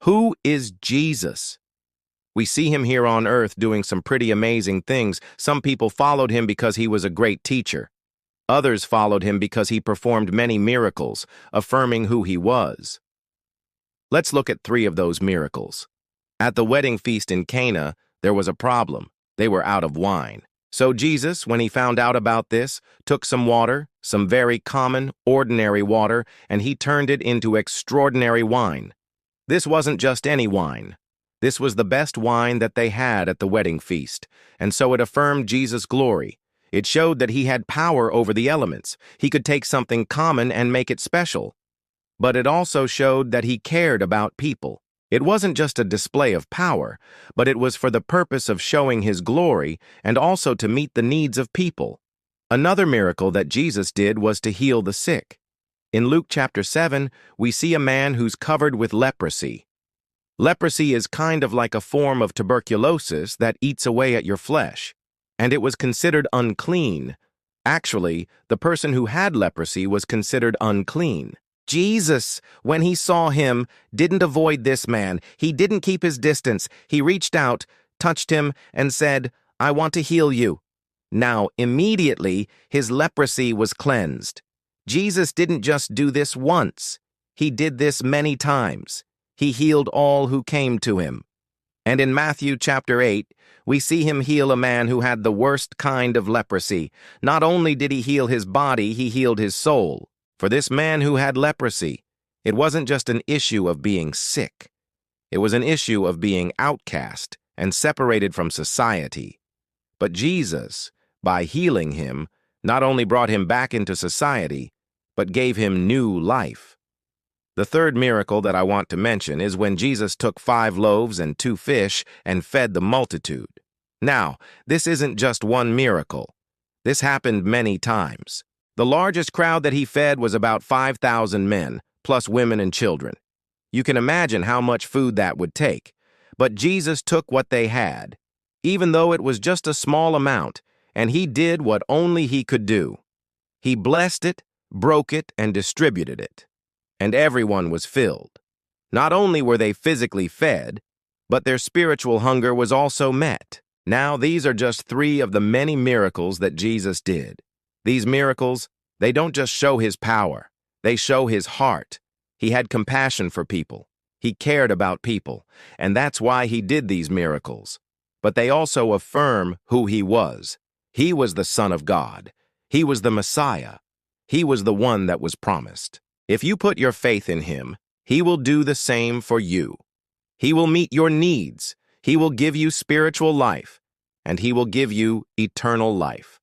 Who is Jesus? We see him here on earth doing some pretty amazing things. Some people followed him because he was a great teacher. Others followed him because he performed many miracles, affirming who he was. Let's look at 3 of those miracles. At the wedding feast in Cana, there was a problem. They were out of wine. So Jesus, when he found out about this, took some water, some very common, ordinary water, and he turned it into extraordinary wine. This wasn't just any wine. This was the best wine that they had at the wedding feast, and so it affirmed Jesus' glory. It showed that he had power over the elements. He could take something common and make it special. But it also showed that he cared about people. It wasn't just a display of power, but it was for the purpose of showing his glory and also to meet the needs of people. Another miracle that Jesus did was to heal the sick. In Luke chapter 7, we see a man who's covered with leprosy. Leprosy is kind of like a form of tuberculosis that eats away at your flesh, and it was considered unclean. Actually, the person who had leprosy was considered unclean. Jesus, when he saw him, didn't avoid this man. He didn't keep his distance. He reached out, touched him, and said, "I want to heal you." Now, immediately, his leprosy was cleansed. Jesus didn't just do this once. He did this many times. He healed all who came to him. And in Matthew chapter 8, we see him heal a man who had the worst kind of leprosy. Not only did he heal his body, he healed his soul. For this man who had leprosy, it wasn't just an issue of being sick. It was an issue of being outcast and separated from society. But Jesus, by healing him, not only brought him back into society, but gave him new life. The third miracle that I want to mention is when Jesus took 5 loaves and 2 fish and fed the multitude. Now, this isn't just one miracle. This happened many times. The largest crowd that he fed was about 5,000 men, plus women and children. You can imagine how much food that would take. But Jesus took what they had, even though it was just a small amount, and he did what only he could do. He blessed it, broke it, and distributed it. And everyone was filled. Not only were they physically fed, but their spiritual hunger was also met. Now, these are just 3 of the many miracles that Jesus did. These miracles, they don't just show his power, they show his heart. He had compassion for people. He cared about people, and that's why he did these miracles. But they also affirm who he was. He was the Son of God. He was the Messiah. He was the one that was promised. If you put your faith in him, he will do the same for you. He will meet your needs. He will give you spiritual life, and he will give you eternal life.